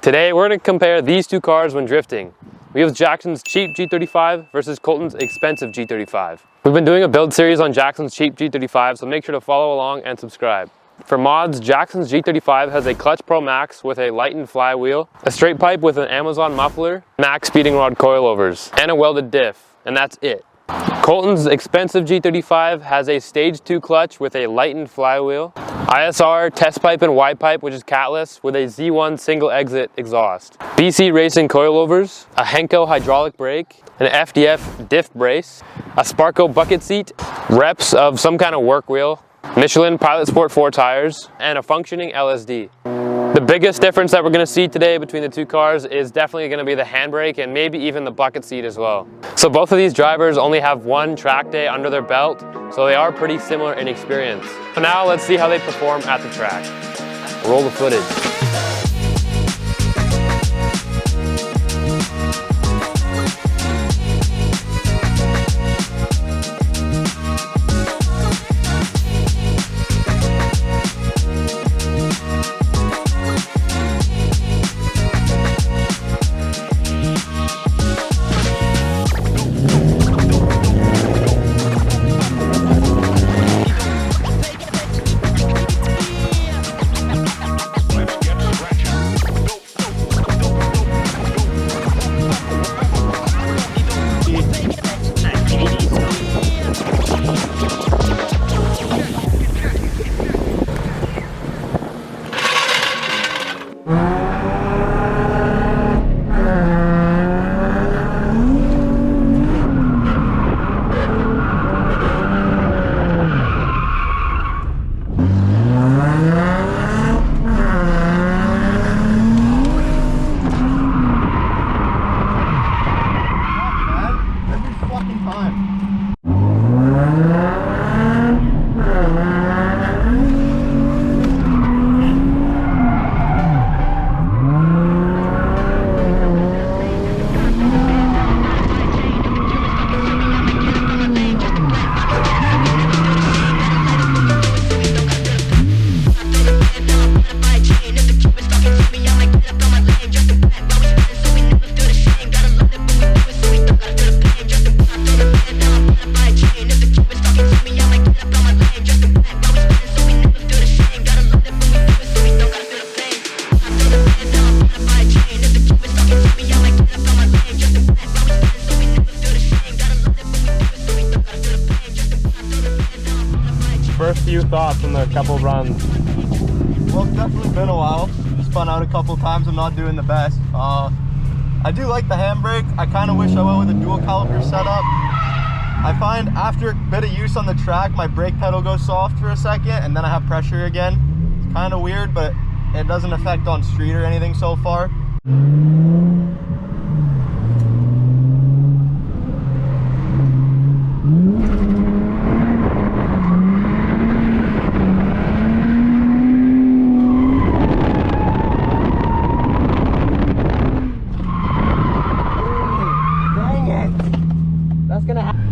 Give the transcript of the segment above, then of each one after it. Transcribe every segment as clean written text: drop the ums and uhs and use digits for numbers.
Today we're going to compare these two cars when drifting. We have Jackson's cheap G35 versus Coletons' expensive G35. We've been doing a build series on Jackson's cheap G35, so make sure to follow along and subscribe. For mods, Jackson's G35 has a Clutch Pro Max with a lightened flywheel, a straight pipe with an Amazon muffler, max speeding rod coilovers, and a welded diff, and that's it. Coletons' expensive G35 has a Stage 2 clutch with a lightened flywheel, ISR, test pipe and wide pipe which is catless with a Z1 single exit exhaust, BC Racing coilovers, a Henko hydraulic brake, an FDF diff brace, a Sparco bucket seat, reps of some kind of work wheel, Michelin Pilot Sport 4 tires, and a functioning LSD. The biggest difference that we're going to see today between the two cars is definitely going to be the handbrake and maybe even the bucket seat as well. So both of these drivers only have one track day under their belt, so they are pretty similar in experience. So now let's see how they perform at the track. Roll the footage. First few thoughts on the couple runs. Well, it's definitely been a while. Spun out a couple times. I'm not doing the best. I do like the handbrake. I kind of wish I went with a dual caliper setup. I find after a bit of use on the track, my brake pedal goes soft for a second and then I have pressure again. It's kind of weird, but it doesn't affect on street or anything so far. That's gonna happen.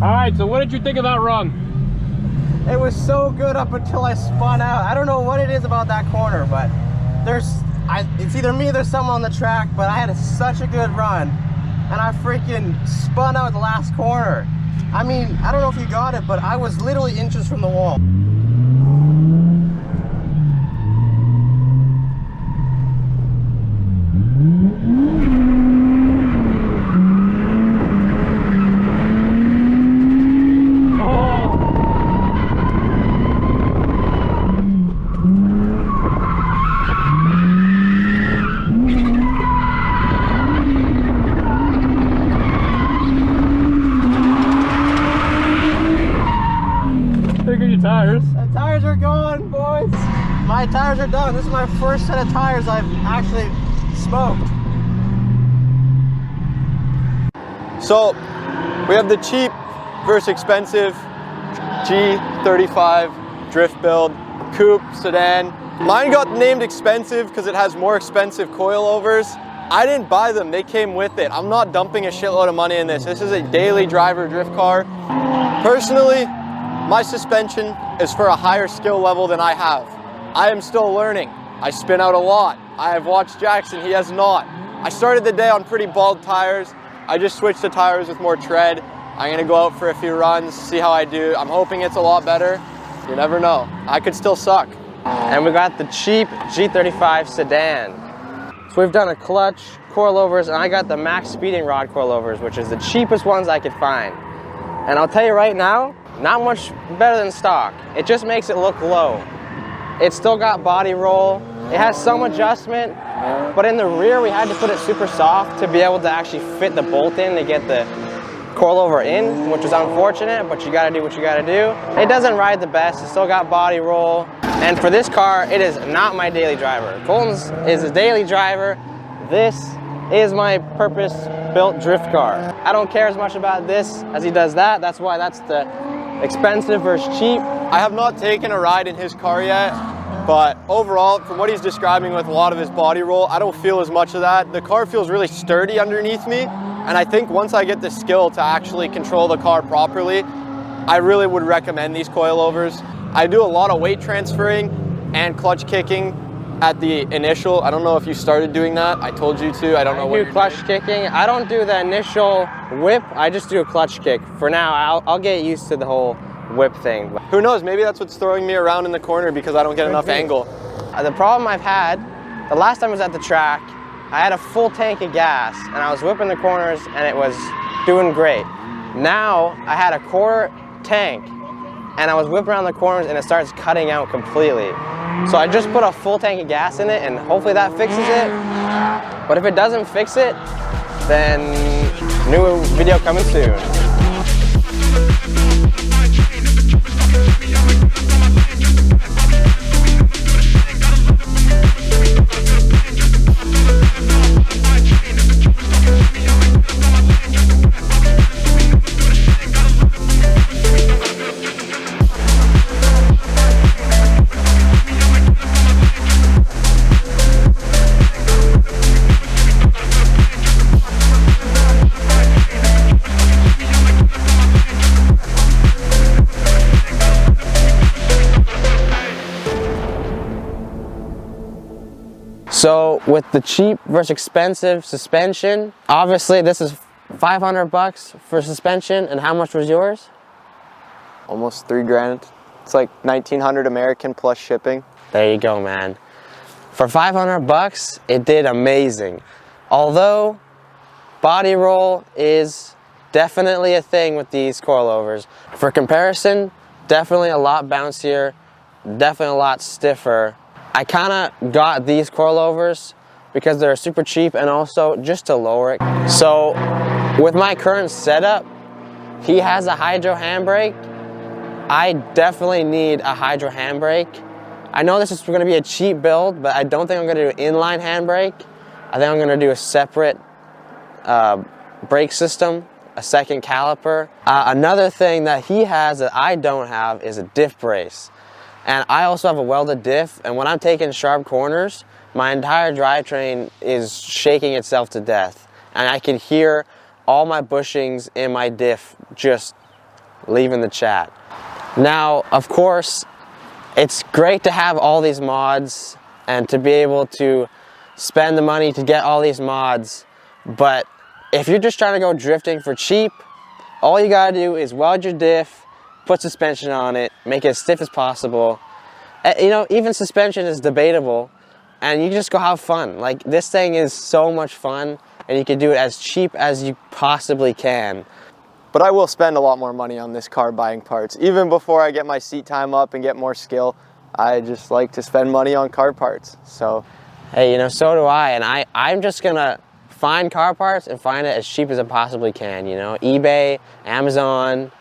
Alright, so what did you think of that run? It was so good up until I spun out. I don't know what it is about that corner, but it's either me or there's someone on the track, but I had such a good run, and I freaking spun out the last corner. I mean, I don't know if you got it, but I was literally inches from the wall. Tires. The tires are gone, boys. My tires are done. This is my first set of tires I've actually smoked. So we have the cheap versus expensive G35 drift build, coupe, sedan. Mine got named expensive because it has more expensive coilovers. I didn't buy them, they came with it. I'm not dumping a shitload of money in this. This is a daily driver drift car. Personally, my suspension is for a higher skill level than I have. I am still learning. I spin out a lot. I have watched Jackson, he has not. I started the day on pretty bald tires. I just switched to tires with more tread. I'm gonna go out for a few runs, see how I do. I'm hoping it's a lot better. You never know. I could still suck. And we got the cheap G35 sedan. So we've done a clutch, coilovers, and I got the max speeding rod coilovers, which is the cheapest ones I could find. And I'll tell you right now, not much better than stock. It just makes it look low. It's still got body roll. It has some adjustment, but in the rear we had to put it super soft to be able to actually fit the bolt in to get the coilover in, which is unfortunate, but you gotta do what you gotta do. It doesn't ride the best. It's still got body roll. And for this car, it is not my daily driver. Coletons is a daily driver. This is my purpose-built drift car. I don't care as much about this as he does that. That's why that's the expensive versus cheap. I have not taken a ride in his car yet, but overall, from what he's describing with a lot of his body roll, I don't feel as much of that. The car feels really sturdy underneath me, and I think once I get the skill to actually control the car properly, I really would recommend these coilovers. I do a lot of weight transferring and clutch kicking at the initial. I don't know if you started doing that. I told you to. I don't know what you're doing. I do clutch kicking. I don't do the initial whip. I just do a clutch kick. For now, I'll get used to the whole whip thing. Who knows? Maybe that's what's throwing me around in the corner because I don't get enough angle. The problem I've had, the last time I was at the track, I had a full tank of gas and I was whipping the corners and it was doing great. Now I had a quarter tank and I was whipping around the corners and it starts cutting out completely. So I just put a full tank of gas in it and hopefully that fixes it. But if it doesn't fix it, then new video coming soon. So with the cheap versus expensive suspension, obviously this is $500 for suspension, and how much was yours? Almost $3 grand. It's like 1,900 American plus shipping. There you go, man. For $500, it did amazing. Although body roll is definitely a thing with these coilovers. For comparison, definitely a lot bouncier, definitely a lot stiffer. I kind of got these coilovers because they're super cheap and also just to lower it. So with my current setup, he has a hydro handbrake. I definitely need a hydro handbrake. I know this is going to be a cheap build, but I don't think I'm going to do an inline handbrake. I think I'm going to do a separate brake system, a second caliper. Another thing that he has that I don't have is a diff brace. And I also have a welded diff, and when I'm taking sharp corners, my entire drivetrain is shaking itself to death. And I can hear all my bushings in my diff just leaving the chat. Now, of course, it's great to have all these mods and to be able to spend the money to get all these mods, but if you're just trying to go drifting for cheap, all you gotta do is weld your diff, put suspension on it, make it as stiff as possible. You know, even suspension is debatable, and you can just go have fun. Like, this thing is so much fun, and you can do it as cheap as you possibly can. But I will spend a lot more money on this car buying parts. Even before I get my seat time up and get more skill, I just like to spend money on car parts. So, hey, you know, so do I, and I'm just gonna find car parts and find it as cheap as I possibly can, you know? eBay, Amazon,